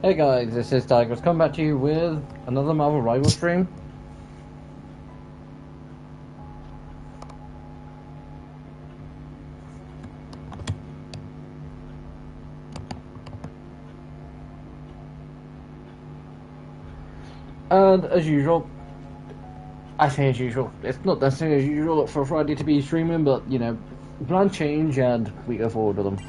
Hey guys, this is Tigers coming back to you with another Marvel Rival stream. And as usual, I say as usual, it's not necessarily as usual for Friday to be streaming, but you know, plans change and we go forward with them.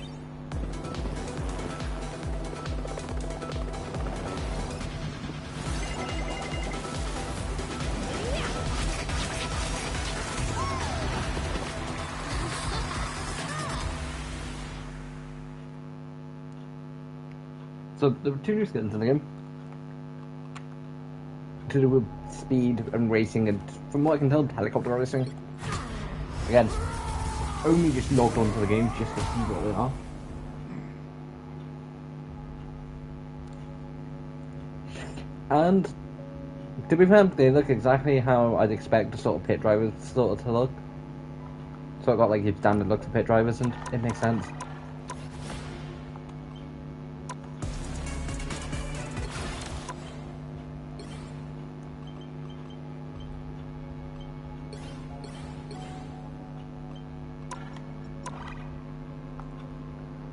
So there were two new skins in the game to do with speed and racing, and from what I can tell, helicopter racing. Again, only just logged onto the game just to see what they are. And to be fair, they look exactly how I'd expect the sort of pit drivers sort of to look. So I've got like your standard look for pit drivers, and it makes sense.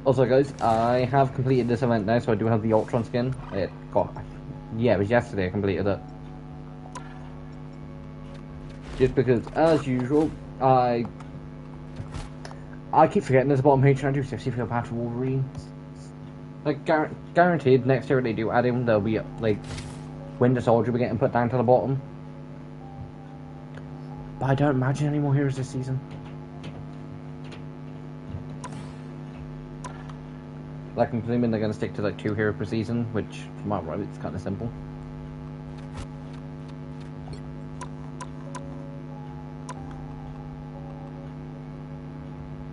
Also guys, I have completed this event now, so I do have the Ultron skin. It was yesterday I completed it. Just because, as usual, I keep forgetting there's a bottom page and I do 60 feel bad for Wolverine. Like, guaranteed, next year they do add him, there'll be, like, Winter Soldier will be getting put down to the bottom. But I don't imagine any more heroes this season. Like, I'm presuming they're going to stick to, like, 2 heroes per season, which, from my right, it's kind of simple.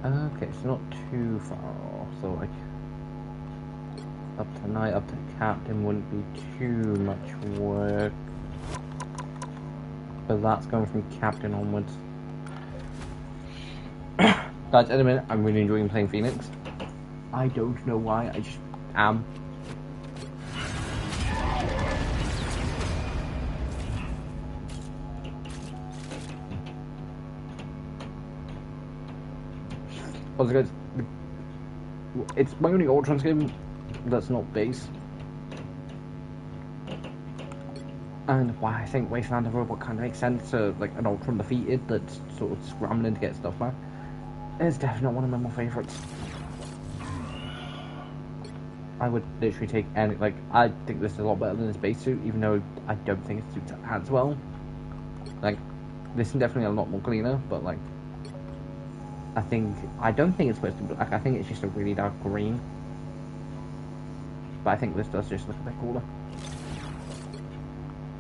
Okay, so not too far off, so, like, up to Captain wouldn't be too much work. But that's going from Captain onwards. Guys, in a minute, I'm really enjoying playing Phoenix. I don't know why, I just am. Also guys, it's my only Ultron game that's not base. And why I think Wasteland of Robot kind of makes sense to like an Ultron defeated that's sort of scrambling to get stuff back. It's definitely one of my more favourites. I would literally take any, like, I think this is a lot better than his base suit, even though I don't think his suit adds well. Like, this is definitely a lot more cleaner, but like, I don't think it's supposed to be black, I think it's just a really dark green. But I think this does just look a bit cooler.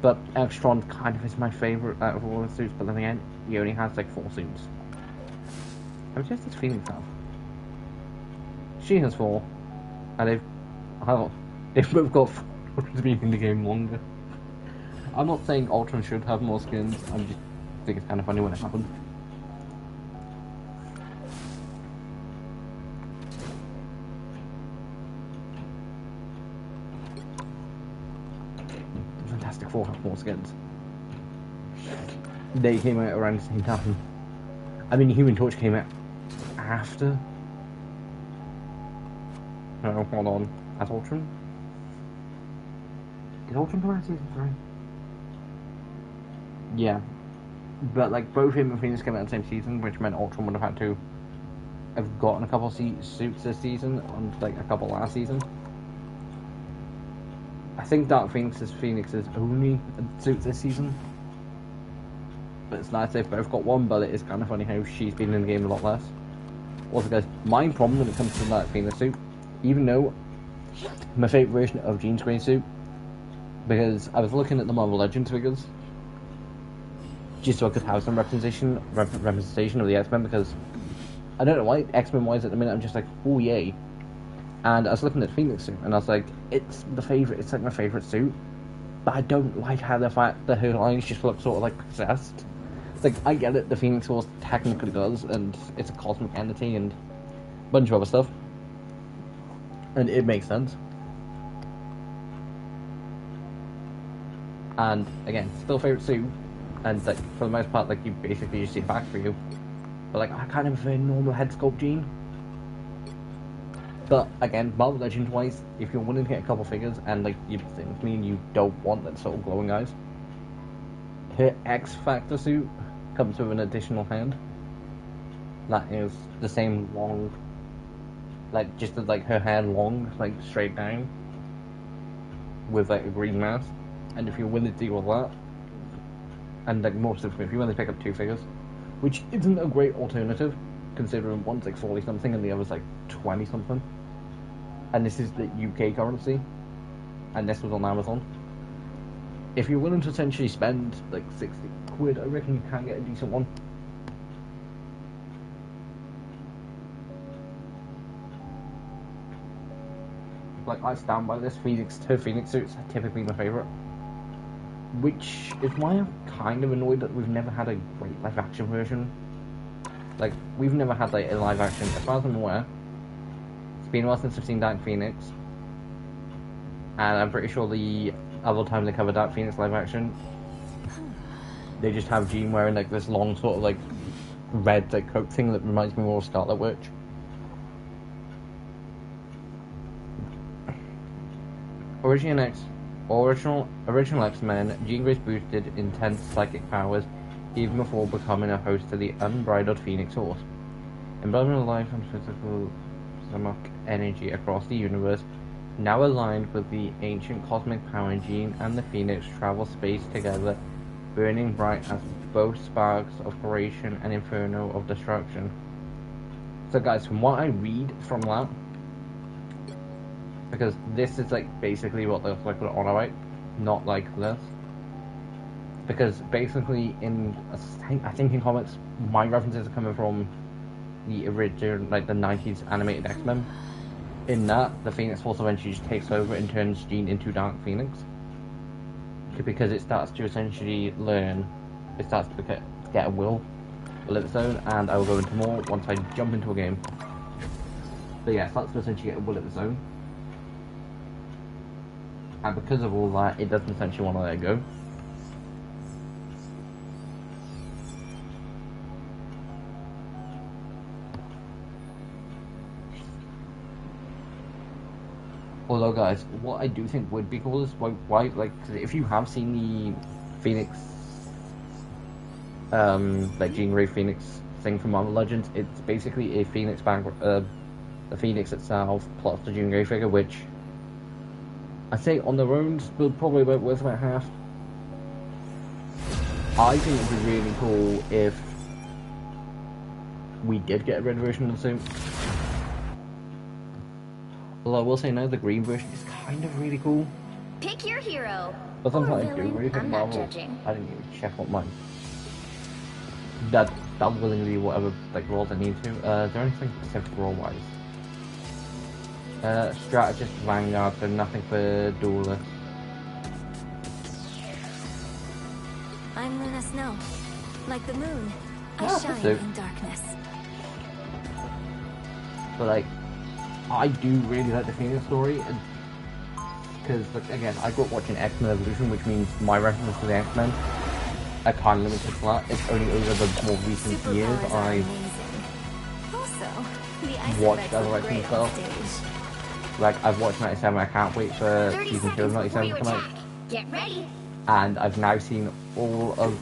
But Electron kind of is my favourite out of all the suits, but then again, he only has like 4 suits. How much does this Phoenix have? She has 4, and they've both got to be in the game longer. I'm not saying Ultron should have more skins, I just think it's kind of funny when it happens. Fantastic Four have more skins. They came out around the same time. I mean, Human Torch came out after. No, hold on. As Ultron? Did Ultron come out season 3? Yeah. But, like, both him and Phoenix came out the same season, which meant Ultron would have had to have gotten a couple suits this season, and, like, a couple last season. I think Dark Phoenix's only suits this season. But it's nice they've both got one, but it is kind of funny how she's been in the game a lot less. Also, guys, my problem when it comes to Dark Phoenix suit, even though my favourite version of Jean's grey suit, because I was looking at the Marvel Legends figures just so I could have some representation of the X-Men, because I don't know why X-Men wise at the minute I'm just like, oh yay. And I was looking at Phoenix suit and I was like, it's like my favourite suit, but I don't like how the fact that her lines just look sort of like possessed. Like, I get it, the Phoenix Force technically does, and it's a cosmic entity and a bunch of other stuff. And it makes sense. And again, still favorite Sue, and like for the most part, like you basically just see it back for you. But like I kind of prefer normal head sculpt Jean. But again, Marvel Legends wise, if you're willing to get a couple figures and like you think me and you don't want that sort of glowing eyes, her X Factor suit comes with an additional hand. That is the same long, like just like her hair long, like straight down, with like a green mask. And if you're willing to deal with that, and like most of them, if you want to pick up 2 figures, which isn't a great alternative, considering one's like 40 something and the other's like 20 something. And this is the UK currency, and this was on Amazon. If you're willing to essentially spend like 60 quid, I reckon you can get a decent one. Like I stand by this. Her Phoenix suits are typically my favourite. Which is why I'm kind of annoyed that we've never had a great live action version. Like, we've never had like a live action, as far as I'm aware. It's been a while since I've seen Dark Phoenix. And I'm pretty sure the other time they covered Dark Phoenix live action, they just have Jean wearing like this long sort of like red like coat thing that reminds me more of Scarlet Witch. Original X-Men, Jean Grey's boosted intense psychic powers even before becoming a host to the unbridled Phoenix Force. Embodiment of life and physical stomach energy across the universe, now aligned with the ancient cosmic power, Jean and the Phoenix travel space together, burning bright as both sparks of creation and inferno of destruction. So guys, from what I read from that, because this is like basically what they like put it on about, not like this. Because basically I think in comics, my references are coming from the original, like the 90s animated X-Men. In that, the Phoenix Force eventually just takes over and turns Jean into Dark Phoenix. Because it starts to essentially learn, it starts to get a will of its own, and I will go into more once I jump into a game. But yeah, it starts to essentially get a will of its own. And because of all that, it doesn't essentially want to let it go. Although, guys, what I do think would be cool is why like, if you have seen the Phoenix, like Jean Grey Phoenix thing from Marvel Legends, it's basically a Phoenix the Phoenix itself plus the Jean Grey figure, which I say on their own, will probably worth about half. I think it would be really cool if we did get a red version of the suit. Although I will say now the green version is kind of really cool. Pick your hero. But sometimes I do really think Marvel. I didn't even check what mine. I'll willingly do whatever like roles I need to. Is there anything specific role wise? Strategist, Vanguard, so nothing for duelist. I'm Luna Snow. Like the moon, I shine in darkness. But like, I do really like the Phoenix story, because like, again, I grew up watching X-Men Evolution, which means my references to the X-Men are kind of limited to that. It's only over the more recent years I've watched other X-Men stuff. Like, I've watched 97, I can't wait for season 2 of 97 to come out. Get ready. And I've now seen all of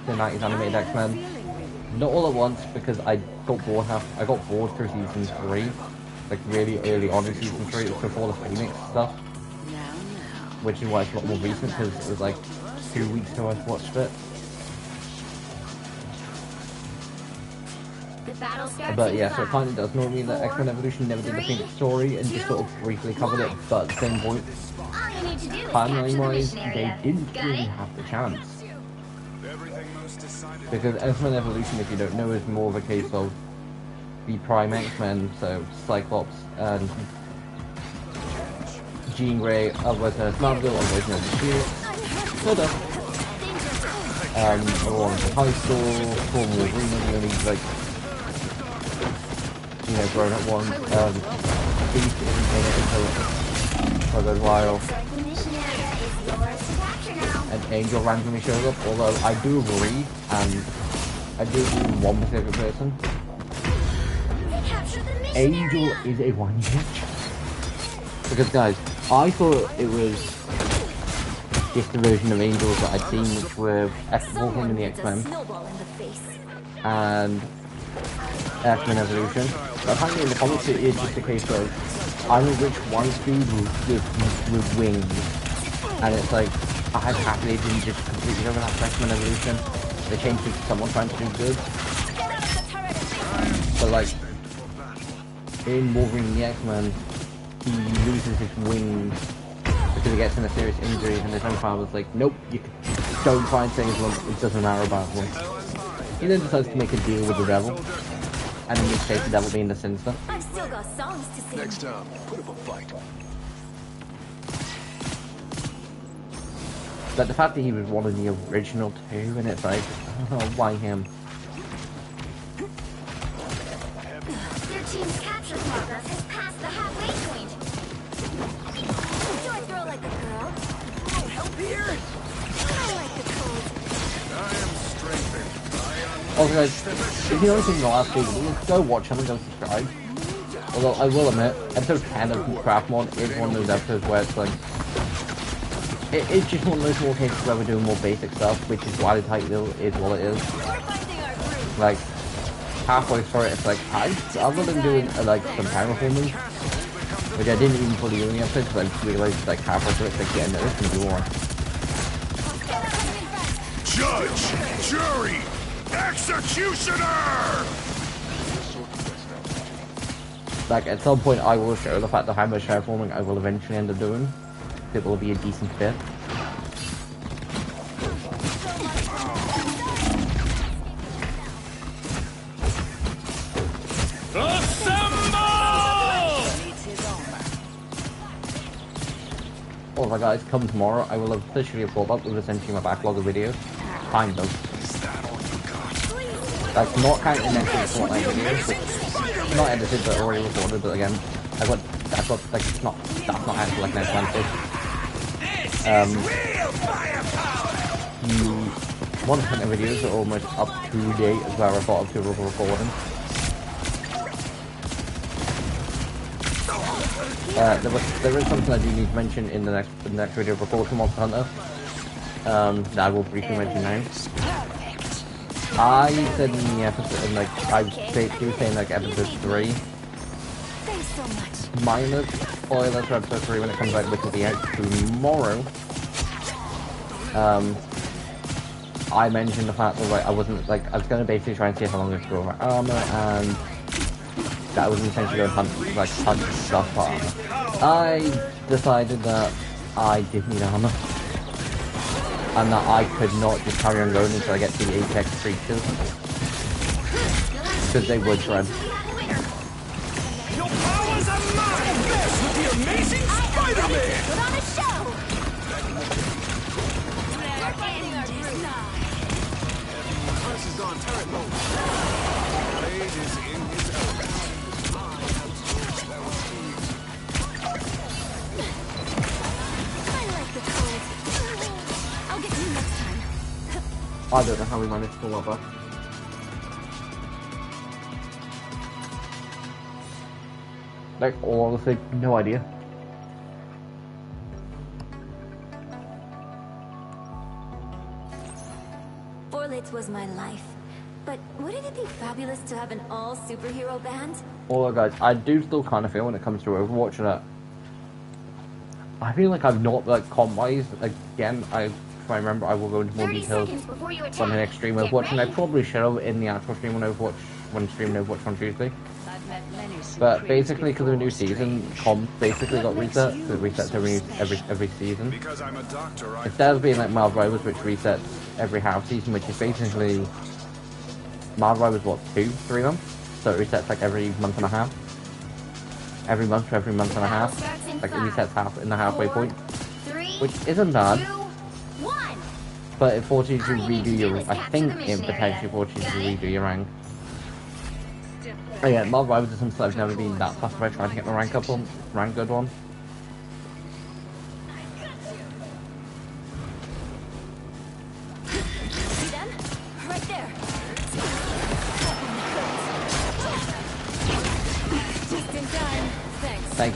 the 90s animated X-Men. Not all at once, because I got bored through season 3. Like, really early on in season 3, it was before the Phoenix stuff. Which is why it's a lot more recent, because it was like 2 weeks ago I watched it. But yeah, so it kind of does not mean that X-Men Evolution never did the Phoenix story and just sort of briefly covered it, but at the same point, timeline-wise, they didn't really have the chance. Because X-Men Evolution, if you don't know, is more of a case of the Prime X-Men, so Cyclops and Jean Grey, otherwise known as Marvel, otherwise known as Shield, sort of. Along with high school, former Wolverine, the only, like, you know, grown up one. Beast isn't in it until for a good while. Angel randomly shows up, although I do agree, and I do agree with one specific person. Angel is a one bitch. Because guys, I thought it was just the version of Angels that I'd seen, which were Wolverine in the X-Men and X-Men Evolution. But apparently in the comics it is just a case of I'm a rich white dude with wings, and it's like I happily didn't just completely over that X-Men Evolution. They changed it to someone trying to do good. But like in Wolverine and the X-Men, he loses his wings because he gets in a serious injury, and his own father's like, nope, you don't try and save them, it doesn't matter about them. He then decides to make a deal with the devil, and in this case the devil being the Sinister. I've still got songs to sing. Next time, put up a fight. But the fact that he was one of the original two, and it's like, oh, why him? Your team's capture progress has passed the halfway point. Do I throw like a girl? Help here! I like the cold. I am strengthened. Also guys, if you haven't seen the last season, go watch them and go subscribe. Although I will admit, episode 10 of Craft Mod is one of those episodes where it's like, it's just one of those more cases where we're doing more basic stuff, which is why the title is what it is. Like, halfway through it, it's like, other than doing like some terraforming, which I didn't even fully do in the episode because I realized like halfway through it's like, yeah, no, this can be more. Judge! Jury! Executioner! Like, at some point I will show the fact that how much terraforming I will eventually end up doing. It will be a decent bit. Alright guys, come tomorrow, I will have officially brought up with essentially my backlog of videos. Kind of. Like, not counting next week's Fortnite videos, which not edited but already recorded, but again, I've got like, that's not actually like next Wednesday. One of the videos are almost up to date as where I thought of to recording. There is something I do need to mention in the next video of recording Monster Hunter. That I will briefly mention now. I said in the episode, like I was basically saying like episode 3. Minor spoilers for episode 3 when it comes out, which will be out tomorrow. I mentioned the fact that like I was going to basically try and see how long I could grow my armor, and that was essentially going to hunt stuff for armor. I decided that I did need armor, and that I could not just carry on going until I get to the apex creatures, because they would shred. Your powers are manifest with the amazing Spider-Man! Put on a show! Press is on turret mode. Blade is in his element. I like the cold. I'll get you next time. I don't know how we managed to pull that back. Like, honestly, no idea. Forlitz was my life. But wouldn't it be fabulous to have an all-superhero band? Although, guys, I do still kind of feel when it comes to Overwatch that I feel like I've not, like, comp-wise, again, if I remember, I will go into more details on the next stream Overwatch, and I probably should have in the actual stream on Overwatch, when streaming Overwatch on Tuesday. But basically, because of the new season, comp basically got reset, so it resets every season. Because I'm a doctor, Instead of being like Marvel Rivals, which resets every half season, which is basically Marvel Rivals, what, 2-3 months? So it resets like every month and a half. Every month to every month and a half. Like it resets half in the halfway point. Which isn't bad. But it forces you to redo your, I think it potentially forces you to redo your rank. Oh yeah, Marvel Rivals is something I've never been that fussed about trying to get my rank up on, rank good one.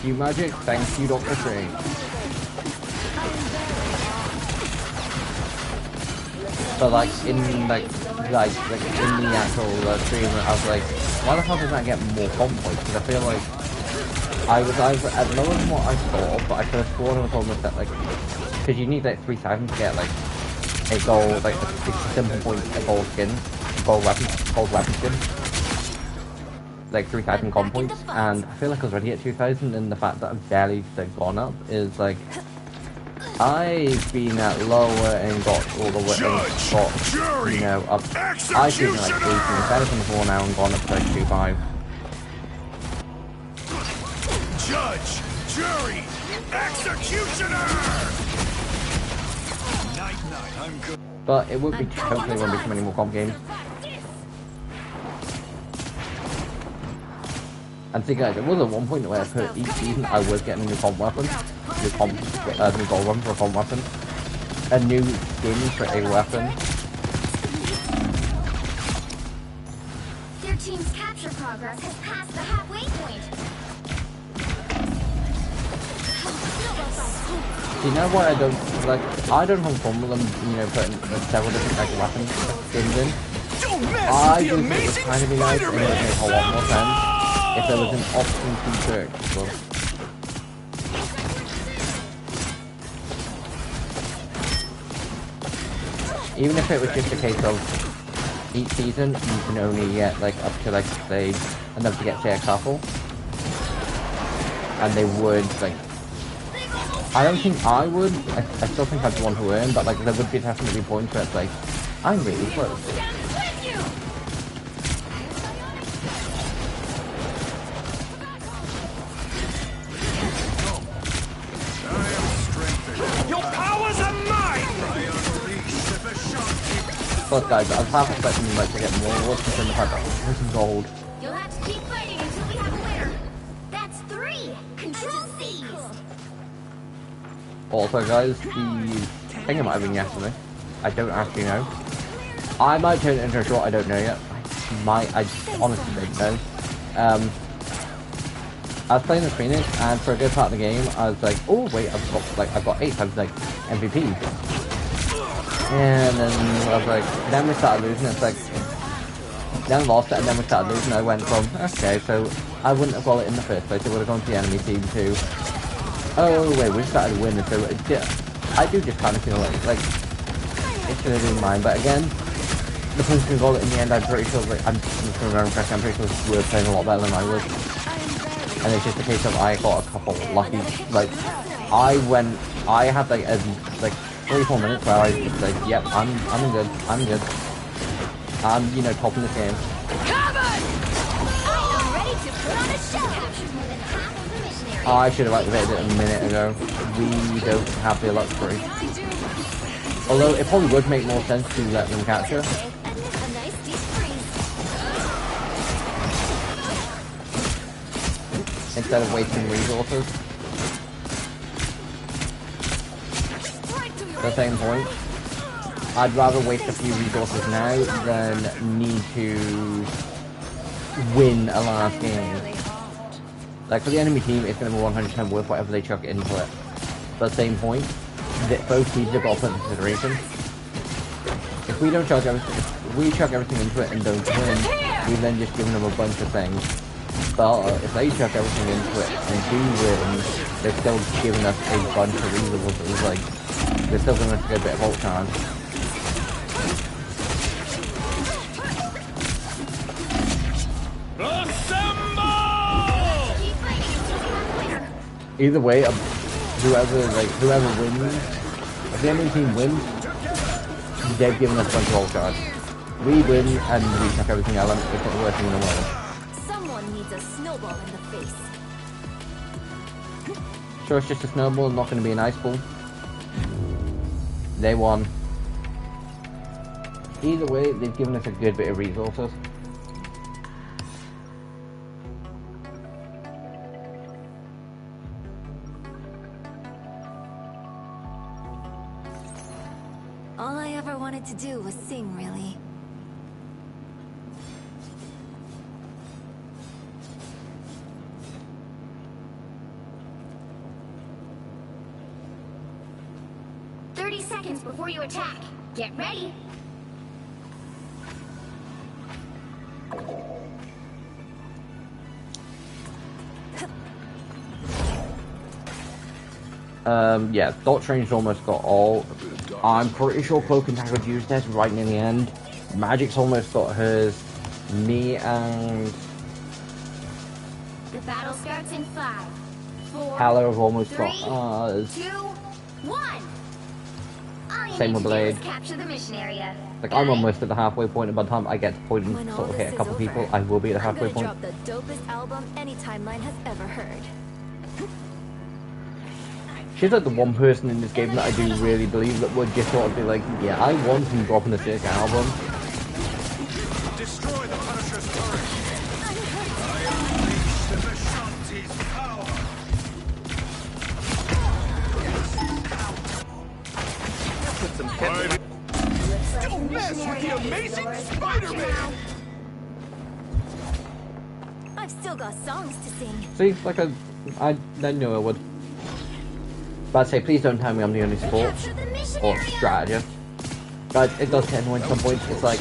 Thank you, Magic. Thank you, Dr. Strange. But like in in the actual stream, I was like, why the hell doesn't I get more comp points? Because I feel like I was either at lower than what I thought, but I could have sworn I was almost at like, because you need like 3,000 to get like a gold, like a 67 point a gold skin, gold weapon skin. Like 3,000 comp points, and I feel like I was already at 2,000, and the fact that I've barely gone up is like, I've been at lower and got all the way, you know, up. I've been at like 3,704 now and gone up to like 2,500. Judge, jury, executioner! Night, I'm good. But it would be hopefully won't be too many more comp games. And see guys, there was at one point where for each season I was getting a new comp weapon, new gold one for a comp weapon, a new skin for a weapon. Their team's capture progress has passed the halfway point. You know what I don't like? I don't have fun with them, you know, putting several different like weapon skins in. I do think it would kind of be nice and it would make a lot more sense if there was an option to purchase them. Even if it was just a case of each season you can only get like up to like say enough to get say a couple, and they would like. I don't think I would. I still think I'd want to earn, but like there would be definitely points where it's like I'm really close. But guys, I was half expecting like to get more rewards than the fact that this is gold. You'll have to keep fighting until we have a winner. That's 3. Control these. Also guys, I think it might have been yesterday. I don't actually know. I might turn it into a short, I don't know yet. I honestly don't know. I was playing the Phoenix and for a good part of the game I was like, oh wait, I've got 8 times like MVP. And then I was like, then we started losing, it's like, then lost it and then we started losing. I went from, okay, so I wouldn't have got it in the first place, it would have gone to the enemy team too. Oh wait, we started winning, so I do just kind of feel like it should have been mine, but again, the person who got it in the end, I'm pretty sure, like, I'm just going to remember correctly, I'm pretty sure we were playing a lot better than I was. And it's just a case of I got a couple lucky, like, I had like 3-4 minutes where I was just like, yep, I'm good, I'm you know, top in this game. I should have activated it a minute ago. We don't have the luxury. Although it probably would make more sense to let them capture. Instead of wasting resources. At the same point, I'd rather waste a few resources now than need to win a last game. Like for the enemy team, it's going to be 100% worth whatever they chuck into it. But at the same point, both teams have got to put in consideration. If we don't chuck everything, if we chuck everything into it and don't win, we've then just given them a bunch of things. But if they chuck everything into it and do win, they're still giving us a bunch of resources. Like they're still giving us a good bit of ult time. Either way, whoever wins, if the enemy team wins, they've given us a bunch of ult cards. We win and we chuck everything out. It's not the worst thing in the world. Someone needs a snowball in the face. Sure, it's just a snowball, not going to be an ice ball. They won. Either way, they've given us a good bit of resources. All I ever wanted to do was sing, really. seconds before you attack. Get ready. Yeah, Doctor Strange almost got all. I'm pretty sure Cloak and Dagger used this right near the end. Magic's almost got hers. Me and The battle starts in 5, 4, Hella have almost 3, got ours. 2, 1. All you Same need with to Blade. do is capture the mission area. Like, Got I'm it? almost at the halfway point, and by the time I get to the point and When all sort of this hit a is couple over, people, I will be at the I'm halfway gonna point. drop the dopest album any timeline has ever heard. She's like the one person in this game that I do really believe that would just sort of be like, yeah, I want him dropping a sick album. Destroy the Punisher's turret. I unleash the Vishanti's power. Put some pep in Don't mess with the Amazing Spider-Man. I've still got songs to sing. See, like I knew I would. But I'd say, please don't tell me I'm the only support Capture the mission or area. strategist. But it does get annoying at some points. It's like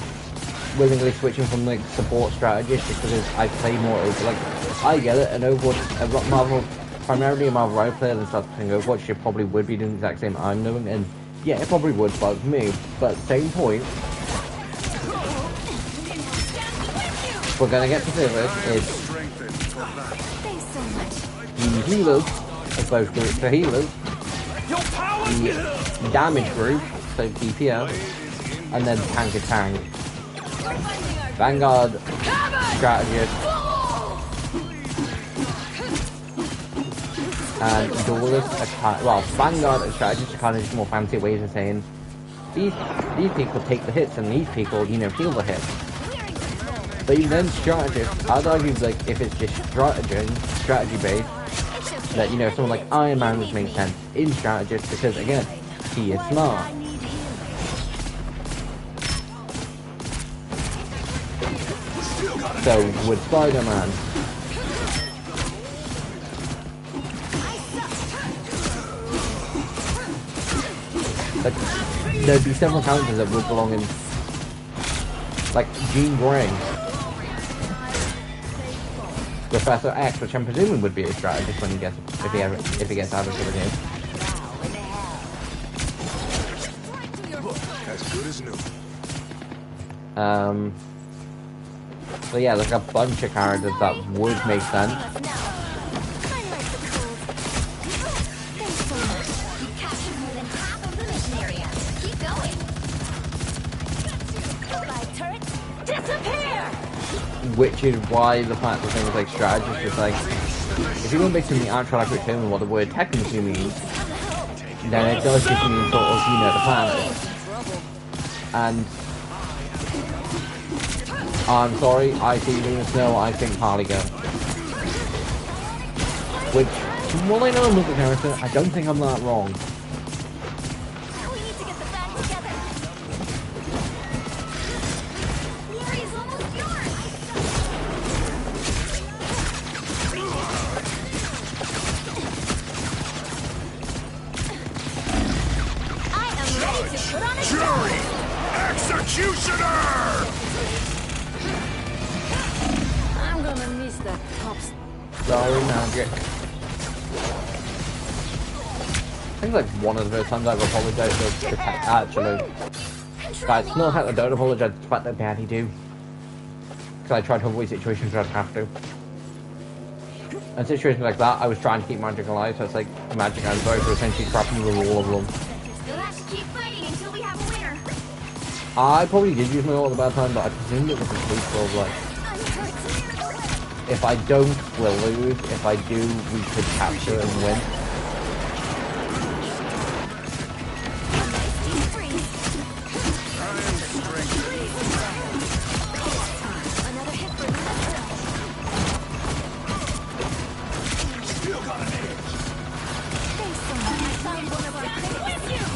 willingly switching from like support strategist just because I play more over. Like, I get it, and Overwatch, Marvel, primarily a Marvel Riot player and stuff playing Overwatch, you probably would be doing the exact same I'm doing, and yeah, it probably would bug me. But same point, we're gonna get to this is Strengthened for battle. Thanks so much. the healers, as both groups for healers, Your power. the damage group, so DPS, and then tank to tank. Vanguard strategist and duelist are kind, well, Vanguard and strategist are kind of just more fancy ways of saying these people take the hits and these people, you know, heal the hits. But even then, strategist, I'd argue like if it's just strategy based, that, you know, someone like Iron Man would make sense in strategist because again, he is smart. So would Spider-Man. Like, there'd be several characters that would belong in, like Jean Grey, Professor X, which I'm presuming would be a strategist when he gets if he gets out of the game. As good as new. So yeah, there's a bunch of characters that would make sense. Thanks so much. You captured more than half of the mission area. Keep going. Goodbye, turret. Disappear! Which is why the fact that things like strategist is like, if you go back to the actual accurate term of what the word technically means, then it does just mean sort of, you know, the planet. And I'm sorry, I see Luna Snow, I think Polygon. Which, from what I know of the character, I don't think I'm that wrong. We need to get the band together. The area's almost yours. I am ready to put on a Jury! Executioner! I'm gonna miss that top. Sorry, Magic. I think like one of the first times I've apologized for the fact, actually. Guys, it's not the fact that I don't apologize, it's the fact that Daddy do. Because I try to avoid situations where I'd have to. And situations like that, I was trying to keep Magic alive, so it's like, Magic, I'm sorry for essentially crapping you with all of them. You'll have to keep fighting until we have a winner. I probably did use my all at the bad time, but I presumed it was a case of like, if I don't, we'll lose. If I do, we could capture and win. Another hit for me. Thanks so much. I found one of our critics.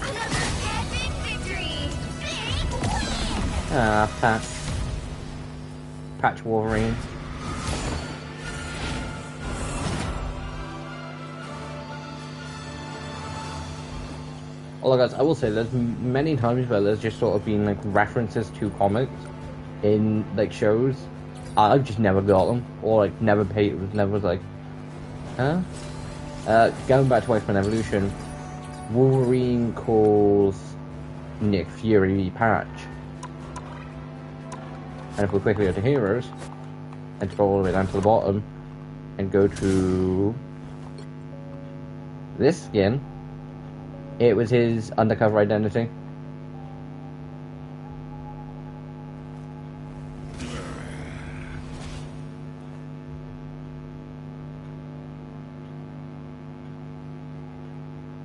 Another epic victory. Big Patch. Patch Wolverine. Although guys, I will say there's many times where there's just sort of been like references to comics in like shows. I've just never got them, or like never paid. It was never like, huh? Going back to X-Men Evolution, Wolverine calls Nick Fury Patch. And if we quickly go to Heroes, and scroll all the way down to the bottom, and go to this skin, it was his undercover identity.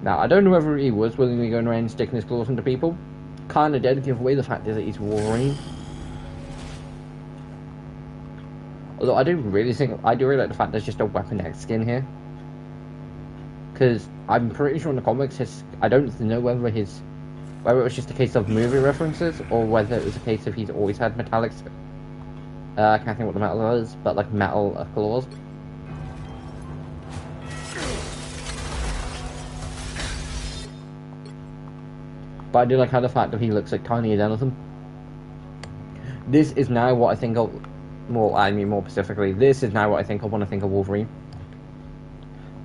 Now, I don't know whether he was willingly going around sticking his claws into people. Kinda did give away the fact that he's Wolverine. Although I do really like the fact there's just a Weapon X skin here. Because I'm pretty sure in the comics, I don't know whether it was just a case of movie references, or whether it was a case of he's always had metallic, I can't think what the metal is, but like metal claws. But I do like how the fact that he looks like tiny as anything. This is now what I think of, well, I mean more specifically, this is now what I think of when I think of Wolverine.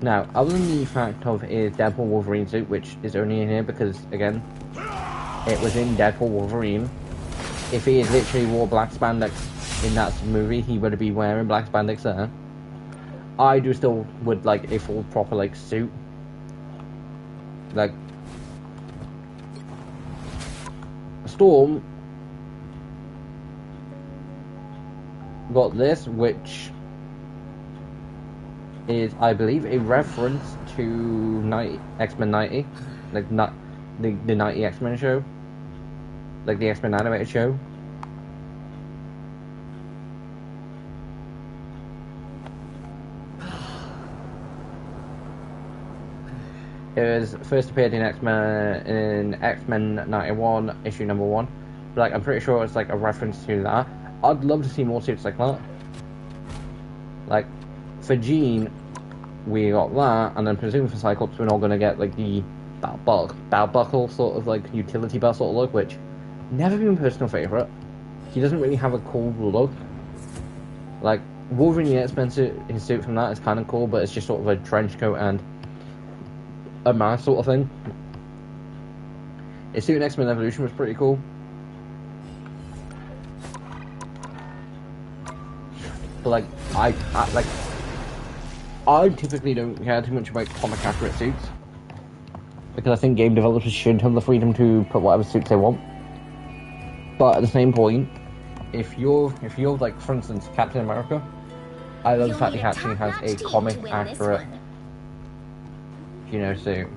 Now, other than the fact of his Deadpool Wolverine suit, which is only in here because, again, it was in Deadpool Wolverine. If he had literally wore black spandex in that movie, he would be wearing black spandex there. I do still would like a full proper, like, suit. Like, Storm got this, which is, I believe, a reference to X-Men 90, like not the 90 X-Men show, like the X-Men animated show. It was first appeared in X-Men 91, issue number 1. But, like, I'm pretty sure it's like a reference to that. I'd love to see more suits like that. Like, for Jean, we got that, and then presumably for Cyclops, we're not going to get like the belt buckle sort of like utility belt sort of look, which never been my personal favourite. He doesn't really have a cool look. Like, Wolverine X-Men suit, his suit from that is kind of cool, but it's just sort of a trench coat and a mask sort of thing. His suit in X-Men Evolution was pretty cool. But like, I typically don't care too much about comic accurate suits, because I think game developers should have the freedom to put whatever suits they want. But at the same point, if you're like, for instance, Captain America, I love the fact he actually has a comic accurate, you know, suit.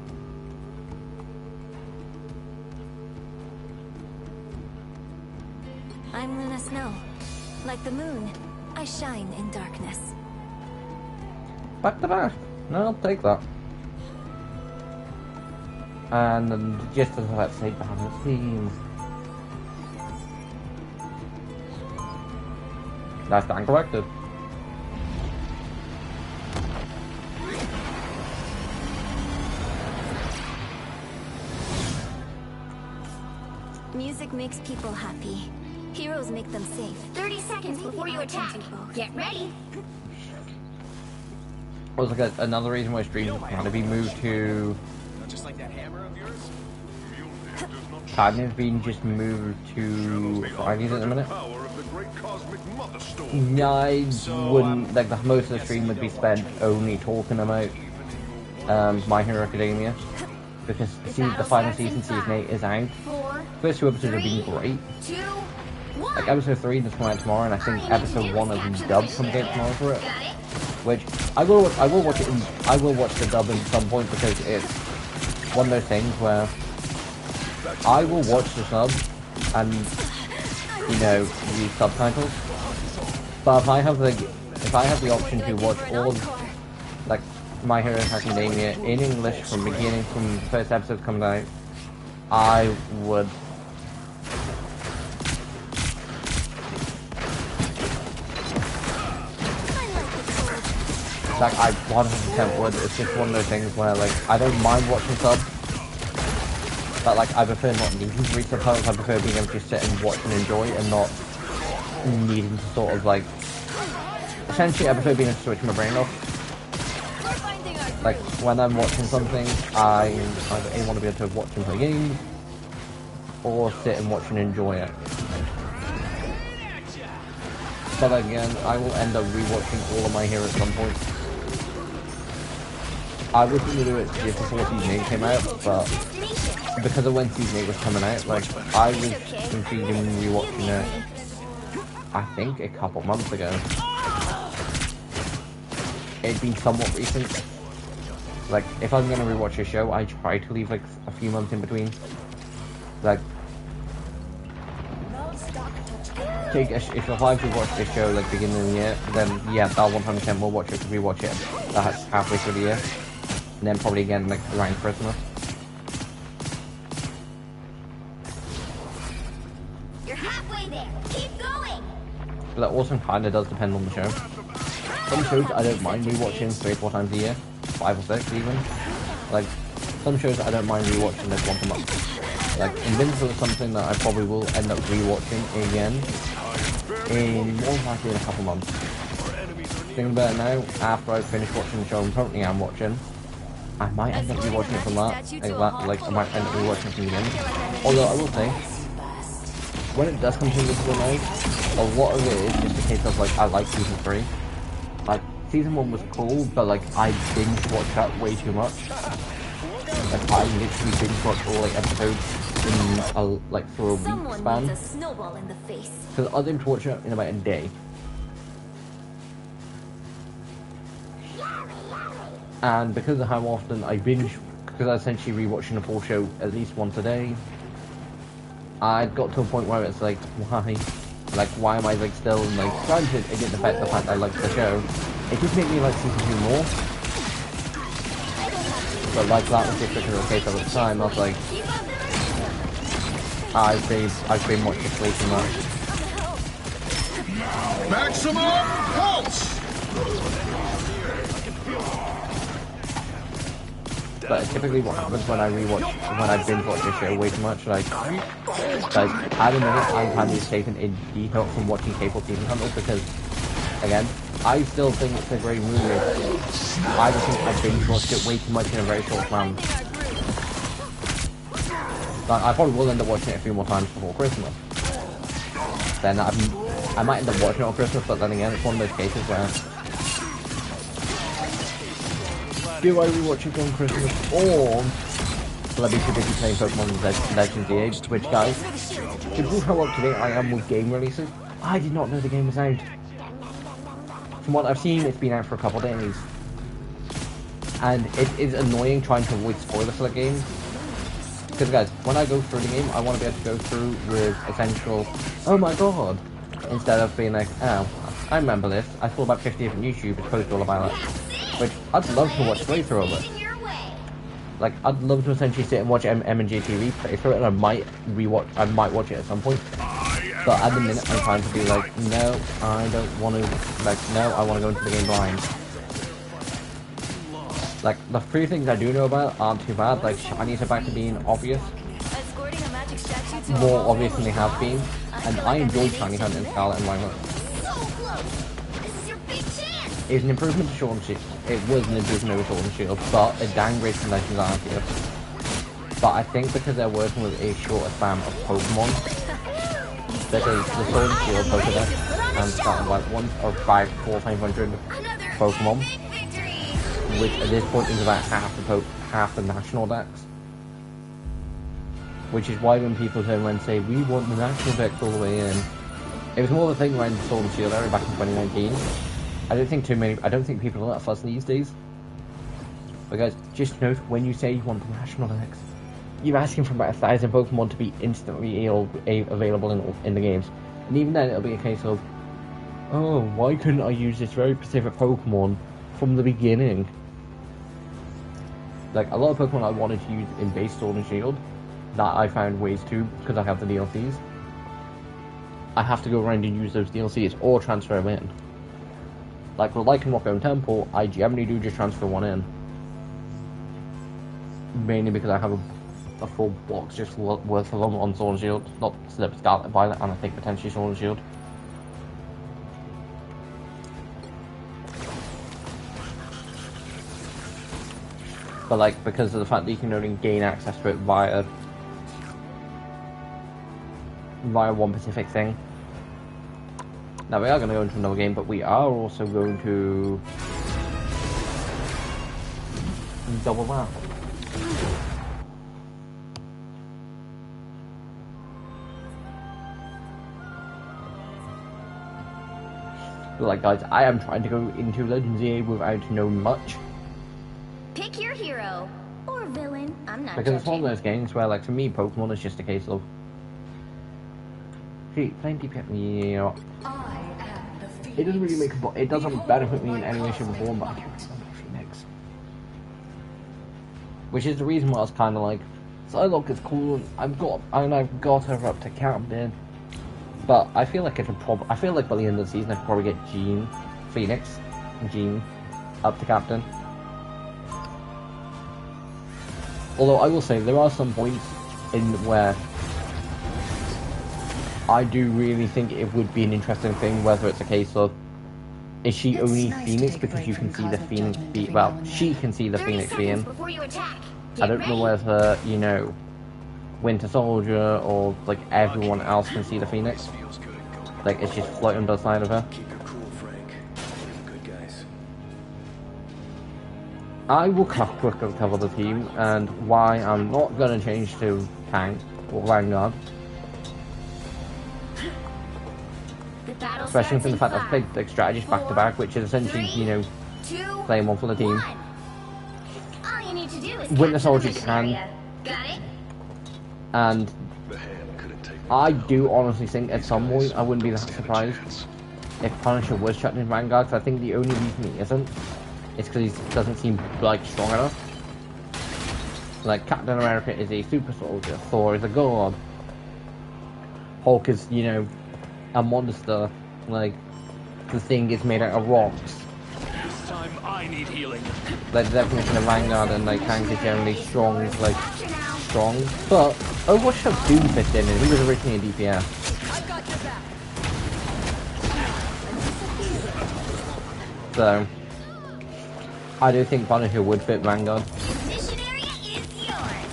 I'm Luna Snow. Like the moon, I shine in darkness. Back to back. No, I'll take that. And just as I say, balance team. That's Dan corrected. Music makes people happy. Heroes make them safe. 30 seconds before you attack. Get ready. Also, guys, another reason why streams kind of be moved to Just like that hammer of yours? kind of being just moved to Fridays at the minute. Power of the great cosmic mother storm. I wouldn't, like, the most of the stream would be spent only talking about My Hero Academia, because the final season, season 8 is out. 4, First 2 episodes have been great. 2, 1. Like, episode 3 is coming out tomorrow, and I think episode 1 of the dub comes out tomorrow for it. Got it? Which I will watch the dub at some point, because it's one of those things where I will watch the sub and, you know, use subtitles. But if I have the option to watch all of, like, My Hero Academia in English from beginning, from the first episode coming out, I would Like, I 100% would. It's just one of those things where, like, I don't mind watching subs. But, like, I prefer not needing to read subtitles. I prefer being able to just sit and watch and enjoy and not needing to sort of, like... Essentially, I prefer being able to switch my brain off. Like, when I'm watching something, I either want to be able to watch and play games, or sit and watch and enjoy it. But again, I will end up rewatching all of My Hero at some point. I was going to do it just before Season 8 came out, but because of when Season 8 was coming out, like, I was considering rewatching it, I think, a couple months ago. It'd been somewhat recent. Like, if I'm going to rewatch a show, I try to leave, like, a few months in between. Like, if I watch this show, like, beginning of the year, then, yeah, I'll 100% will watch it, rewatch it halfway through the year. And then probably again, like, around Christmas. You're halfway there. Keep going. But that also kind of does depend on the show. Some shows I don't mind rewatching 3 or 4 times a year. 5 or 6 even. Like, some shows I don't mind rewatching like once a month. Like, Invincible is something that I probably will end up rewatching again in more than likely in a couple months. Thinking about it now, after I finish watching the show I'm currently watching, I might end up rewatching it from that. Like, I might end up rewatching it from the beginning. Although I will say, when it does come to Invincible now, a lot of it is just a case of like, I like Season 3. Like, Season 1 was cool, but like, I binge watched that way too much. Like, I literally binge watched all like episodes in like for a week span. Because I was able to watch it in about a day. And because of how often I binge, because I essentially rewatching a full show at least once a day, I got to a point where it's like, why? Like, why am I like still like? Granted, it didn't affect the fact I liked the show. It just made me like Season 2 more. But like that was just because of the case at the time. I was like, I've been watching way too much. Maximum pulse. But typically what happens when I binge watch a show way too much, like at the minute I'm kind of escaping in detail from watching K-pop Demon Hunters because, again, I still think it's a great movie. I just think I binge watched it way too much in a very short span. Like, I probably will end up watching it a few more times before Christmas. Then I might end up watching it on Christmas, but then again, it's one of those cases where do I rewatch it on Christmas, or will I be too busy playing Pokemon Legends EA? Which, guys, to prove how up to date I am with game releases, I did not know the game was out. From what I've seen, it's been out for a couple of days. And it is annoying trying to avoid spoilers for the game. Because, guys, when I go through the game, I want to be able to go through with essential, oh my god, instead of being like, oh, I remember this, I saw about 50 different YouTubers post all about it. Which, I'd love to watch playthrough of it. Like, I'd love to essentially sit and watch M&G TV playthrough it, and I might watch it at some point. But at the minute, I'm trying to be like, no, I don't want to, like, no, I want to go into the game blind. Like, the 3 things I do know about aren't too bad, like, shinies are back to being obvious. More obvious than they have been. And I enjoyed Shiny Hunt in Scarlet and Violet. It was an improvement to Sword and Shield. It was an improvement over Sword and Shield, but a downgrade from Legends Arceus. But I think because they're working with a shorter span of Pokemon, because the Sword and Shield Pokedex and Scarlet and Violet ones are about 400-500 Pokemon, which at this point is about half the national dex. Which is why when people turn around and say, we want the national dex all the way in, it was more of a thing around the Sword and Shield area back in 2019. I don't think people are that fussy these days. But guys, just note, when you say you want the national dex, you're asking for about 1,000 Pokemon to be instantly available in the games. And even then, it'll be a case of, oh, why couldn't I use this very specific Pokemon from the beginning? Like, a lot of Pokemon I wanted to use in base Sword and Shield, that I found ways to, because I have the DLCs. I have to go around and use those DLCs, or transfer them in. Like with Lycan Rocco and Temple, I generally do just transfer one in. Mainly because I have a full box just worth of them on Sword and Shield. Not Slip, Scarlet, Violet, and I think potentially Sword and Shield. But like, because of the fact that you can only gain access to it via one specific thing. Now we are going to go into another game, but we are also going to double that. But like guys, I am trying to go into Legends EA without knowing much. Pick your hero or villain. I'm not Because it's one of judging. those games where, like, for me, Pokemon is just a case of, see, playing DPS, you know, it doesn't really make it doesn't benefit me in any way, shape, or form, but I do remember Phoenix. Which is the reason why I was kind of like, Psylocke is cool, and I've got her up to captain, but I feel like I feel like by the end of the season I could probably get Jean up to captain. Although I will say, there are some points in where I do really think it would be an interesting thing, whether it's a case of, is she only Phoenix because you can see the Phoenix she can see the 30 Phoenix seconds being. before you attack. I Get don't know ready. whether, you know, Winter Soldier or, like, everyone else can see the Phoenix. Feels good. Go. Like, it's just floating by the side of her. Keep your cool, Frank. We're the good guys. I will quickly cover the team and why I'm not going to change to Tank or Vanguard. The battle Especially starts from the in fact I've 5, played like strategies back to back, which is essentially, you know, 2, playing one for the team. 1. All you need to do is Winter capture Soldier the mission can. area. Got it? And The hand couldn't take I do honestly think at some point I wouldn't be that surprised if Punisher was chucked in Vanguard, because I think the only reason he isn't is because he doesn't seem like strong enough. Like Captain America is a super soldier, Thor is a god, Hulk is, you know, a monster. Like the Thing is made out of rocks. This time I need healing. Like the definition of Vanguard and like Hank is generally strong, like Capture now. strong. But Overwatch have Doom fit in, and he was originally a DPS. I've got your back. So I do think Punisher would fit Vanguard. Mission area is yours.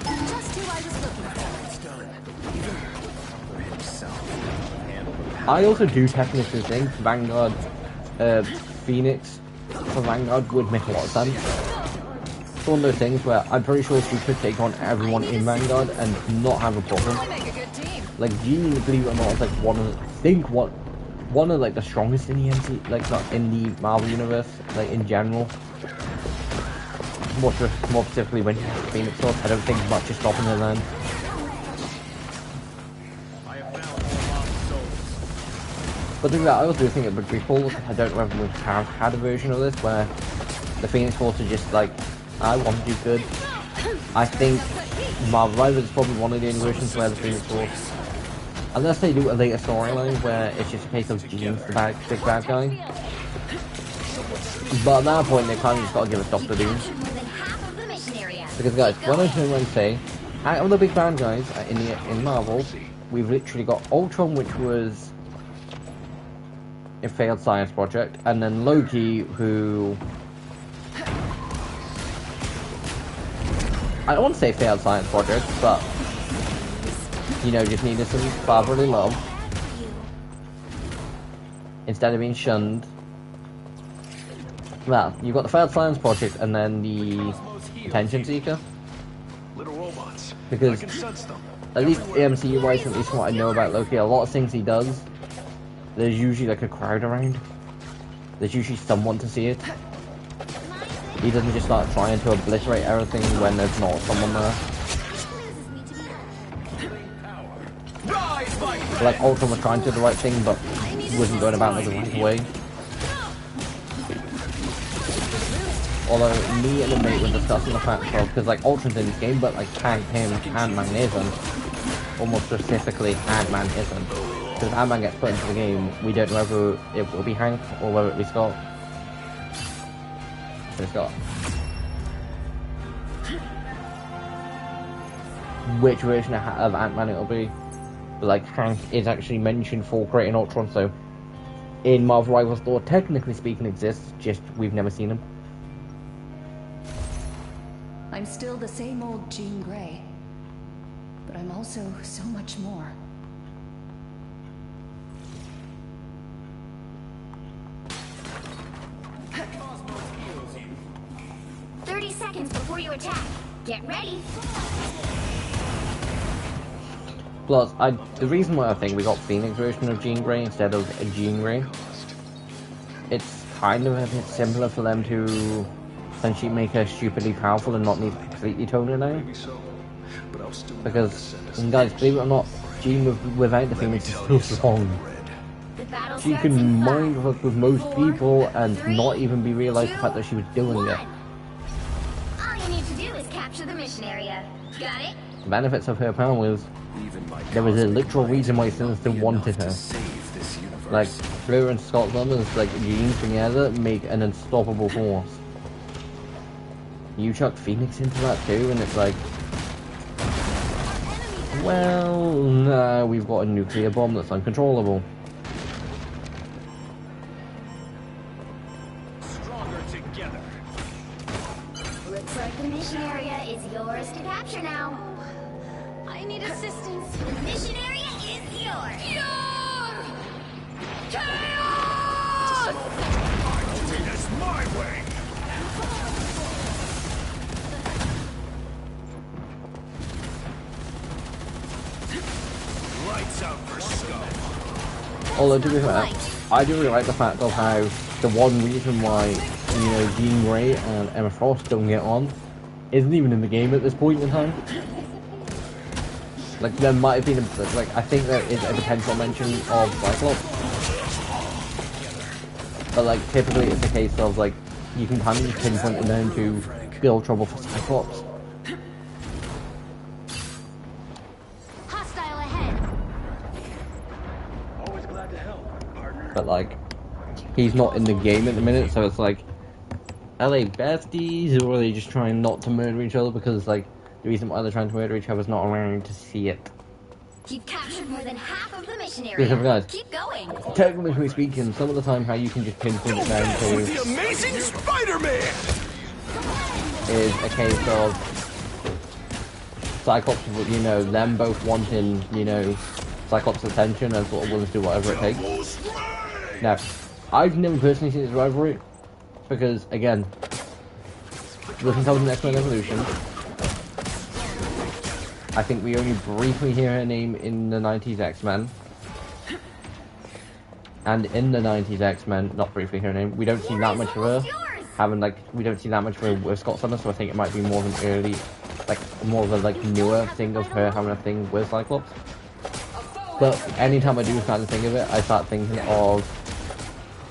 Just who I was looking for. It's done. Even himself. I also do technically think Vanguard, Phoenix for Vanguard would make a lot of sense. It's one of those things where I'm pretty sure she could take on everyone in Vanguard and not have a problem. I make a good team. Like Jean, believe it or not, is like one of like the strongest in the MC, like not in the Marvel universe, like in general. More specifically when she has Phoenix Sword, I don't think much is stopping her then. I have found more lost souls. But think that I also think it would be cool. I don't know if we have had a version of this where the Phoenix Force are just like, I want to do good. I think Marvel Rivals is probably one of the only versions where the Phoenix Force, unless they do a later storyline where it's just a case of Jean's the big bad guy. But at that point, they kind of just got to give us Doctor Doom. Captured more than half of the mission area. Because guys, when I turn around and say, out of the big bad guys in Marvel, we've literally got Ultron, which was a failed science project, and then Loki, who I don't want to say failed science project, but you know, just needed some fatherly love instead of being shunned. Well, you've got the failed science project and then the attention seeker. Little robots. Because I can sense them. at least MCU wise, at least from what I know about Loki, a lot of things he does, there's usually like a crowd around. There's usually someone to see it. He doesn't just start trying to obliterate everything when there's not someone there. Rise, my friend! Like Ultron was trying to do the right thing, but wasn't going about it the right way. Although me and the mate were discussing the fact of, because like Ultron's in this game, but like Ant-Man isn't. Almost specifically, Ant-Man isn't. Because if Ant-Man gets put into the game, we don't know whether it will be Hank or whether it will be Scott. So Scott. Which version of Ant-Man it will be. But like, Hank is actually mentioned for creating Ultron, so in Marvel Rivals Thor, technically speaking, exists, just we've never seen him. I'm still the same old Jean Grey, but I'm also so much more. Cosmos heals you. 30 seconds before you attack. Get ready. Plus, the reason why I think we got Phoenix version of Jean Grey instead of a Jean Grey, it's kind of a bit simpler for them to essentially make her stupidly powerful and not need to completely tone her down. Maybe so, but I'll still Because, and guys, believe it or not, Jean without the Phoenix is still strong. The battle She starts can in mind 5, fuck with most 4, people and 3, not even be realized the fact that she was doing 1. it. All you need to do is capture the mission area. Got it? The benefits of her power was even my there was a cosmic literal light reason why will not Sinister be wanted enough her. to save this universe. Like, her and Scott Summers, like, Jean together make an unstoppable force. You chuck Phoenix into that too, and it's like, well, no, we've got a nuclear bomb that's uncontrollable. Stronger together. Looks like the mission area is yours to capture now. I need assistance. The mission area is yours. I'll do this my way. Lights out for scum. Although, to be fair, I do really like the fact of how the one reason why, you know, Jean Grey and Emma Frost don't get on isn't even in the game at this point in time. Like, there might have been, I think there is a potential mention of Cyclops. But, like, typically it's a case of, like, you can kind of just pinpoint it down to build trouble for Cyclops. Hostile ahead. Always glad to help, partner. But, like, he's not in the game at the minute, so it's like, are they besties, or are they just trying not to murder each other because, like, the reason why they're trying to murder each other is not around to see it. You've captured more than half of the mission Because, area. guys, Keep going. technically speaking, some of the time how you can just pinpoint it down With the to Amazing Spider-Man. is a case of Cyclops, you know, them both wanting, you know, Cyclops' attention and sort of willing to do whatever it takes. Now, I've never personally seen this rivalry because, again, listen to the X-Men Evolution. I think we only briefly hear her name in the 90s X-Men. And in the 90s X-Men, not briefly hear her name, we don't see that much of her. We don't see that much of her with Scott Summers, so I think it might be more of an early, like, more of a, like, newer thing of her having a thing with Cyclops. But anytime I do start to think of it, I start thinking of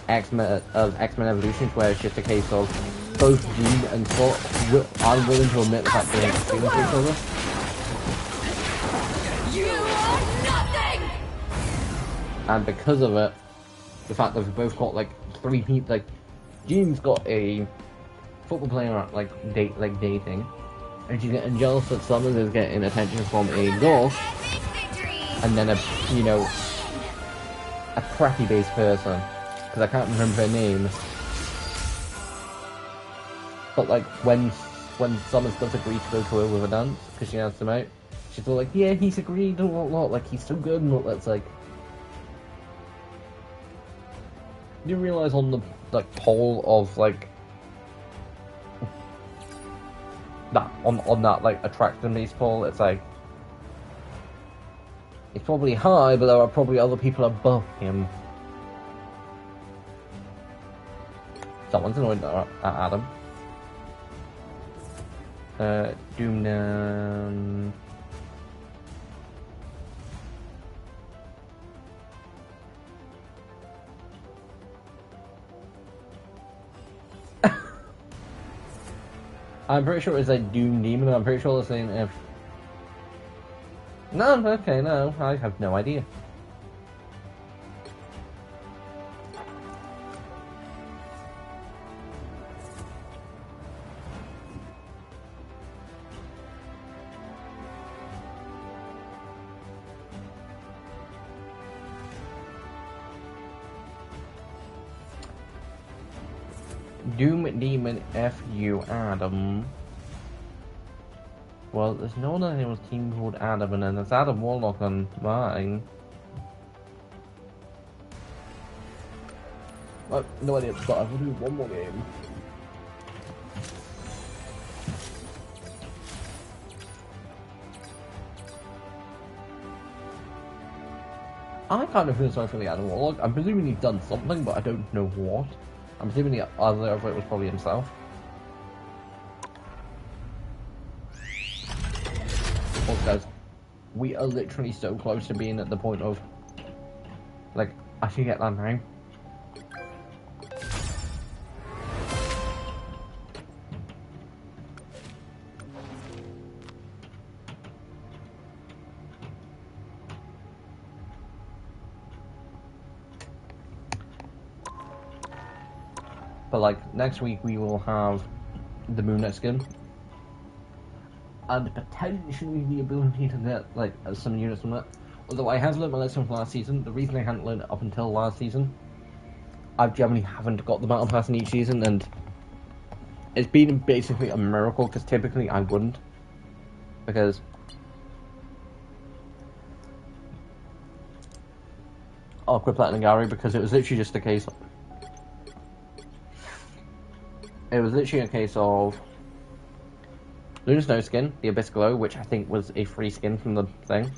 X-Men Evolution, where it's just a case of both Jean and Scott aren't willing to admit the fact that they're feeling for each other. You are nothing! And because of it, the fact that we've both got like 3 people, like Jean's got a football player dating, and she's getting jealous that Summers is getting attention from a golf, and then a preppy based person, because I can't remember her name. But like when Summers does agree to go to her with a dance because she asks him out, she's all like, yeah, he's agreed a lot, like he's so good and all that's like. You realize on the like poll of like that on that like attractiveness poll, it's like it's probably high, but there are probably other people above him. Someone's annoyed at Adam. Doomdown. I'm pretty sure it's a Doom Demon, and I'm pretty sure they're saying if... No, okay, no, I have no idea. Doom Demon F you, Adam. Well, there's no one on the team called Adam, and then there's Adam Warlock on mine. Well, no idea, but I will do one more game. I kind of feel sorry for the Adam Warlock. I'm presuming he's done something, but I don't know what. I'm assuming the other of it was probably himself. Oh, guys, we are literally so close to being at the point of, like, I should get that now. But like next week we will have the Moon Knight skin. And potentially the ability to get like some units from it. Although I have learned my lesson from last season. The reason I hadn't learned it up until last season, I generally haven't got the battle pass in each season, and it's been basically a miracle because typically I wouldn't. Because I'll quit Platinum Gallery because it was literally just a case of, Lunar Snow skin, the Abyss Glow, which I think was a free skin from the thing.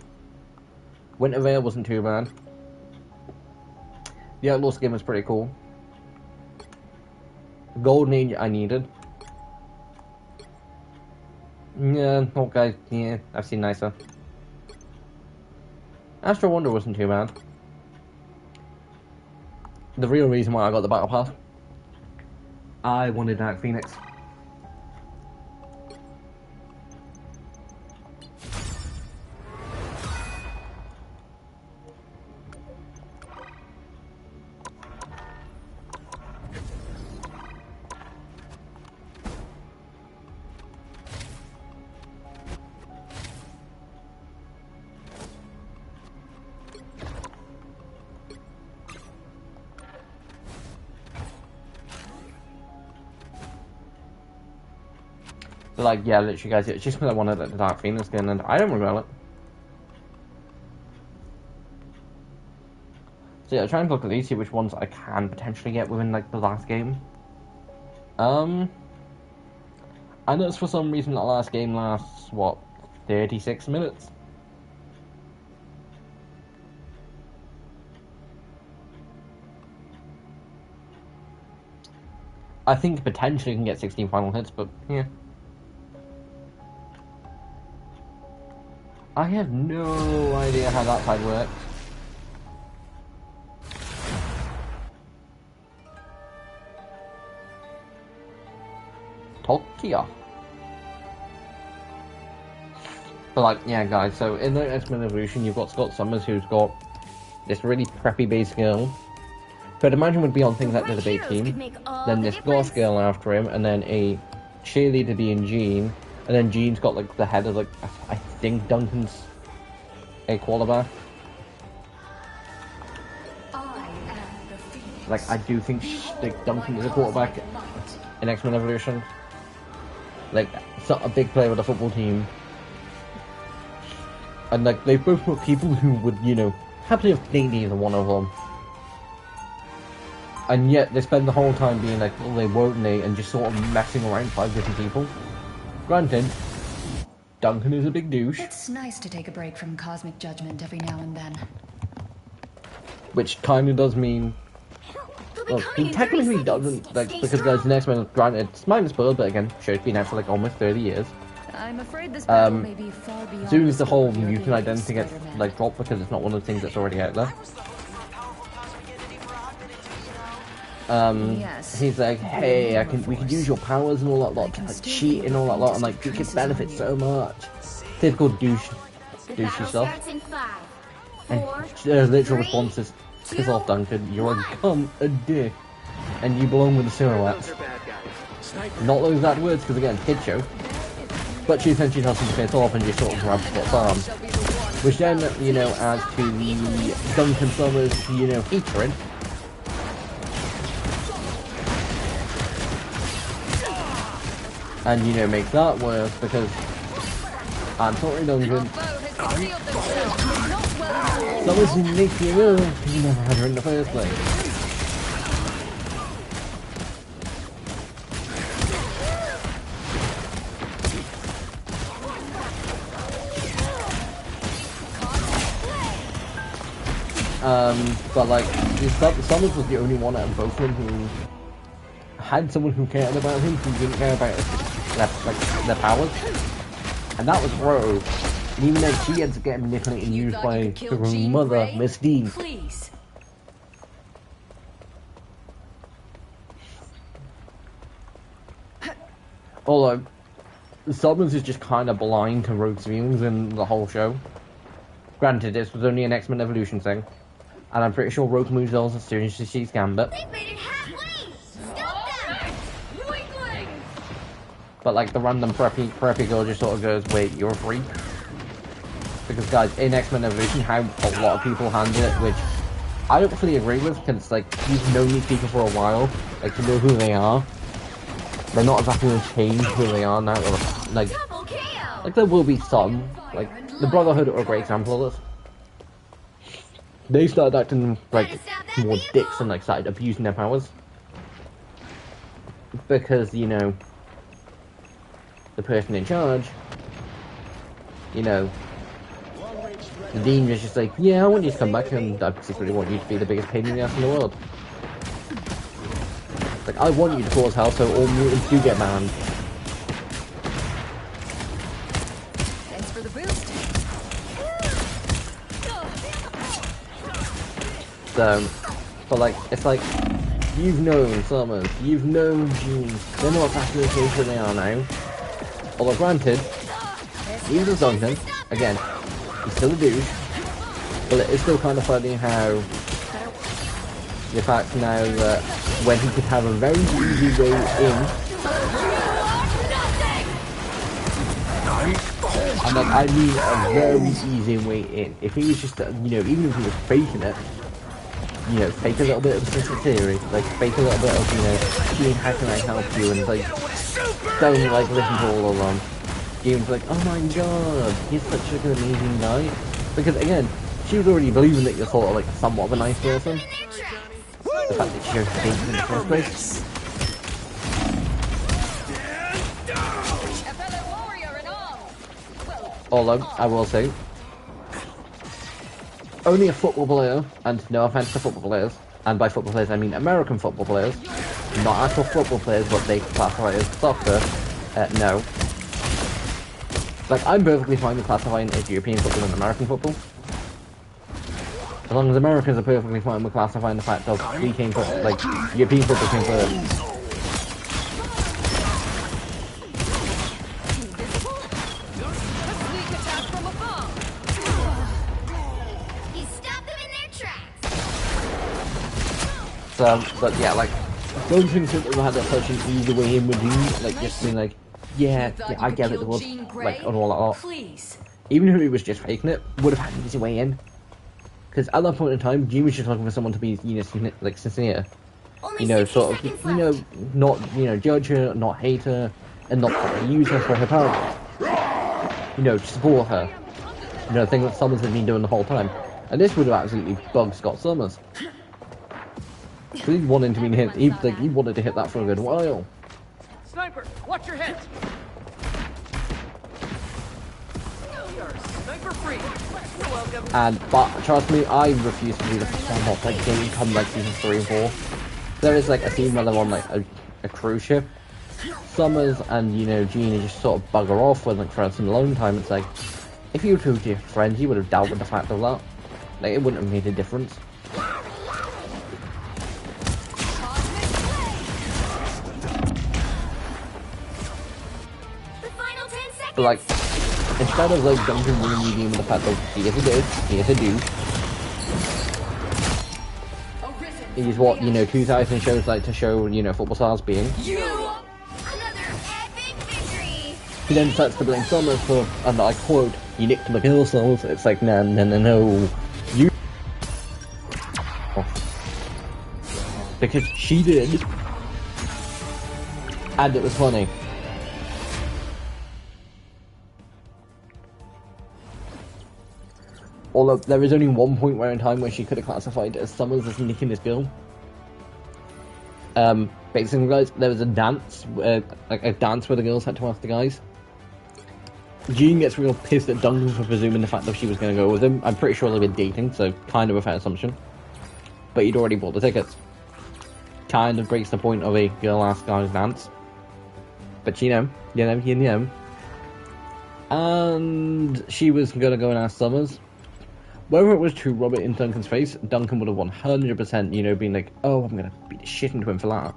Winter Veil wasn't too bad. The Outlaw skin was pretty cool. Golden Age I needed. Yeah, okay, yeah, I've seen nicer. Astro Wonder wasn't too bad. The real reason why I got the Battle Pass, I wanted Dark Phoenix. Like, yeah, literally, guys, it's just because I wanted the Dark Phoenix skin, and I don't regret it. So yeah, trying to look at these, see which ones I can potentially get within, like, the last game. I noticed for some reason that last game lasts, what, 36 minutes? I think potentially you can get 16 final hits, but, yeah. I have no idea how that side works. Tokyo. But like, yeah guys, so in the X-Men Evolution you've got Scott Summers who's got this really preppy base girl. But imagine would be on things like the debate team. Then this goth girl after him, and then a cheerleader being Jean. And then Jean's got like the head of like, I think Duncan's a quarterback. Like I do think like, Duncan is a quarterback in X-Men Evolution. Like it's not a big player with a football team. And like they've both got people who would, you know, happily have played either one of them. And yet they spend the whole time being like, well they won't they, and just sort of messing around 5 different people. Granted, Duncan is a big douche. It's nice to take a break from cosmic judgment every now and then. Which kind of does mean... Well, he technically doesn't, like, because guys, the next one, granted, it's minus spoiled, but again, show's been out for like almost 30 years. I'm afraid this battle may be far beyond as soon as the whole scope of your mutant abilities, identity gets, Spider-Man. like, dropped because it's not one of the things that's already out there. Yes. He's like, hey, we could use your powers and all that lot to like, cheat and all that lot, and like, you could benefit so much. Typical douchey stuff. Starts in 5, And 4, their literal 3, response is, piss off Duncan, you're a dick, and you belong with the silhouettes. Those are bad guys. Not those exact words, because again, kid show. But she essentially tells him to piss off and just sort of grabs Scott's arm. Which then, you know, adds to the Duncan Summers, you know, hatred. And, you know, makes that worse because I'm sorry, Duncan. Someone's who makes you ill, you never had her in the first place. But like, Summers was the only one out of both of them who had someone who cared about him, who didn't care about their powers. And that was Rogue. And even though she ends up getting manipulated and used by her mother, Miss Dean. Please. Although, Summers is just kind of blind to Rogue's feelings in the whole show. Granted, this was only an X-Men Evolution thing. And I'm pretty sure Rogue moves those as soon as she sees Gambit. They made it halfway! Stop them! Weakling! But like the random preppy girl just sort of goes, wait, you're a freak? Because guys, in X-Men Evolution, how a lot of people handle it, which I don't fully agree with, because like, you've known these people for a while, like to know who they are. They're not exactly going to change who they are now, or, like there will be some, like, the Brotherhood are a great example of this. They started acting like more dicks and like started abusing their powers. Because, you know, the person in charge, you know, the Dean was just like, yeah, I want you to come back and I particularly want you to be the biggest pain in the ass in the world. Like, I want you to cause hell so all mutants do get banned. Thanks for the boost. So, but like, it's like, you've known Summers, you've known Jean, they're not exactly the case where they are now. Although granted, even as Duncan, again, he's still a douche, but it is still kind of funny how the fact now that when he could have a very easy way in, and like, I mean a very easy way in, if he was just, you know, even if he was faking it, you know, fake a little bit of sensitivity, like fake a little bit of, you know, Jean, how can I help you, and like, don't like listen to all along. Jean's like, oh my god, he's such a good amazing guy. Because again, she was already believing that you're sort of like somewhat of a nice person. The fact that she was fake in the first place. Although, I will say, only a football player, and no offense to football players, and by football players I mean American football players, not actual football players, but they classify as soccer, no. Like, I'm perfectly fine with classifying as European football and American football. As long as Americans are perfectly fine with classifying the fact of we came first, like, European football came first. So, but yeah, like, don't think that we had that such an easy way in with you, like, just being like, yeah, I get it, the world, like, and all that. Please. Even if he was just faking it, would have had an easy way in. Because at that point in time, Jean was just looking for someone to be, you know, like, sincere. You know, sort of, you know, not, you know, judge her, not hate her, and not use her for her powers. You know, support her. You know, things that Summers had been doing the whole time. And this would have absolutely bugged Scott Summers. He wanted to be hit. He wanted to hit that for a good while. Sniper, watch your head. Sniper free. You're welcome. And but trust me, I refuse to do the Sandbox like game come like season 3 and 4. There is like a scene where they're on like a cruise ship. Summers and, you know, Jean just sort of bugger off with like for some alone time. It's like, if you were talking to your friends, you would have dealt with the fact of that. Like, it wouldn't have made a difference. But like, instead of like Duncan really dealing with the fact that he is a dude, he is a dude. He's what, you know, 2000 shows like to show, you know, football stars being. Another epic victory! He then starts to blame Summers for, and I quote, you nicked my girl souls. It's like, no, you. Because she did. And it was funny. Although there is only one point where in time where she could have classified as Summers as nicking this girl. Basically, guys, there was a dance, like a dance where the girls had to ask the guys. Jean gets real pissed at Duncan for presuming the fact that she was going to go with him. I'm pretty sure they've been dating, so kind of a fair assumption. But he'd already bought the tickets. Kind of breaks the point of a girl ask guys dance. But you know. And she was going to go and ask Summers. Whether it was to rub it in Duncan's face, Duncan would have 100%, you know, been like, oh, I'm going to beat the shit into him for that.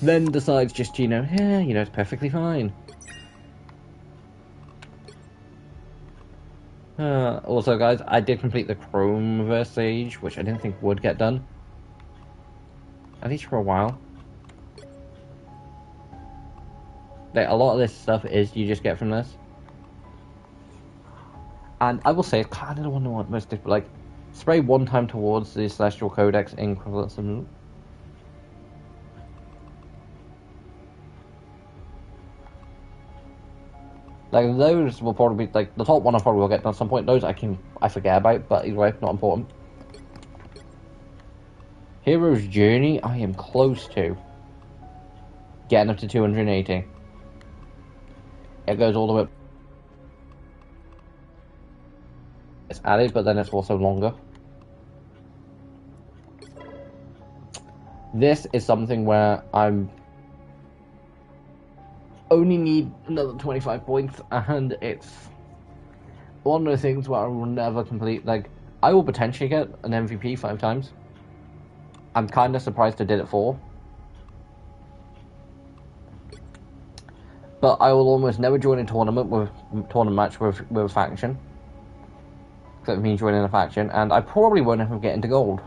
Then decides just, you know, yeah, you know, it's perfectly fine. Also, guys, I did complete the Chrome reverse stage, which I didn't think would get done. At least for a while. Like, a lot of this stuff is you just get from this. And I will say, it's kind of the one I want most difficult. Like, spray one time towards the Celestial Codex in equivalent. Like, those will probably be, like, the top one I probably will get done at some point. Those I forget about, but either way, not important. Hero's Journey, I am close to getting up to 280. It goes all the way up. It's added, but then it's also longer. This is something where I'm only need another 25 points, and it's one of those things where I will never complete. Like, I will potentially get an MVP 5 times. I'm kind of surprised I did it 4. But I will almost never join a tournament match with a faction. That means joining a faction, and I probably won't ever get into gold.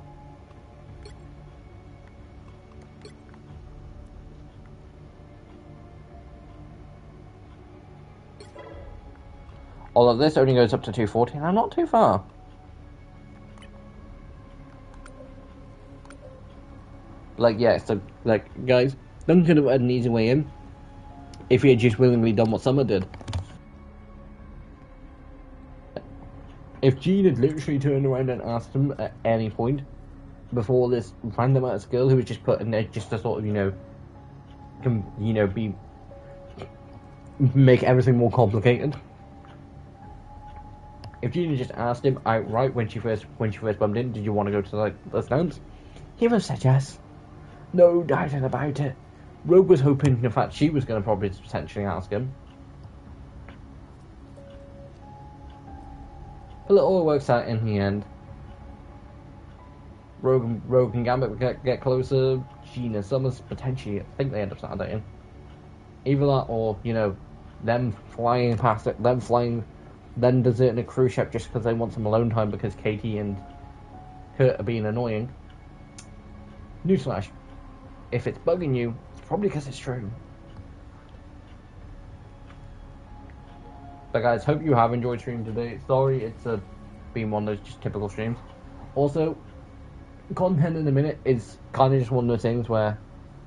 Although this only goes up to 240, and I'm not too far. Like, yeah, so, like, guys, Duncan could have had an easy way in if he had just willingly done what Summer did. If Jean had literally turned around and asked him at any point before this random ass girl who was just put in there just to sort of, you know, make everything more complicated. If Jean had just asked him outright when she first bumped in, did you want to go to like the dance? He would have said yes. No doubting about it. Rogue was hoping, in fact, she was going to probably potentially ask him. But it all works out in the end. Rogue and Gambit get closer. Jean and Summers potentially, I think they end up Saturdating. Either that or, you know, them flying past it, then deserting a cruise ship just because they want some alone time because Katie and Kurt are being annoying. Newsflash. If it's bugging you, it's probably because it's true. But guys, hope you have enjoyed streaming today. Sorry, it's been one of those just typical streams. Also, content in a minute is kind of just one of those things where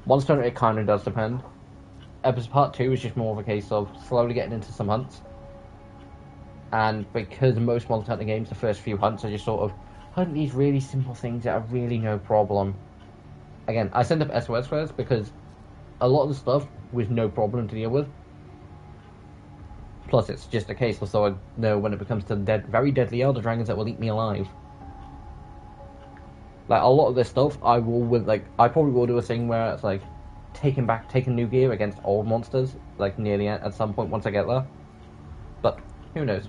Monster Hunter, it kind of does depend. Episode part 2 is just more of a case of slowly getting into some hunts. And because most Monster Hunter games, the first few hunts are just sort of hunt these really simple things that are really no problem. Again, I send up SOS first because a lot of the stuff was no problem to deal with. Plus, it's just a case of so I know when it becomes to the very deadly elder dragons that will eat me alive. Like, a lot of this stuff, I probably will do a thing where it's like taking new gear against old monsters, like near the end at some point once I get there. But who knows?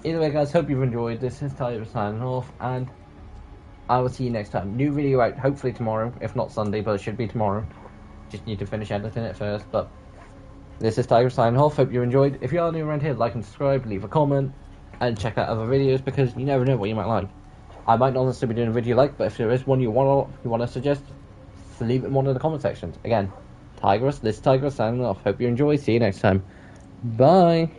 Either way, guys, hope you've enjoyed. This is Tyler signing off, and I will see you next time. New video out hopefully tomorrow, if not Sunday, but it should be tomorrow. Just need to finish editing it first, but this is Tiger signing off. Hope you enjoyed. If you are new around here, like and subscribe, leave a comment, and check out other videos because you never know what you might like. I might not necessarily be doing a video like, but if there is one you want to suggest, leave it in one of the comment sections. Again, Tigress, this is Tigress signing off. Hope you enjoy. See you next time. Bye.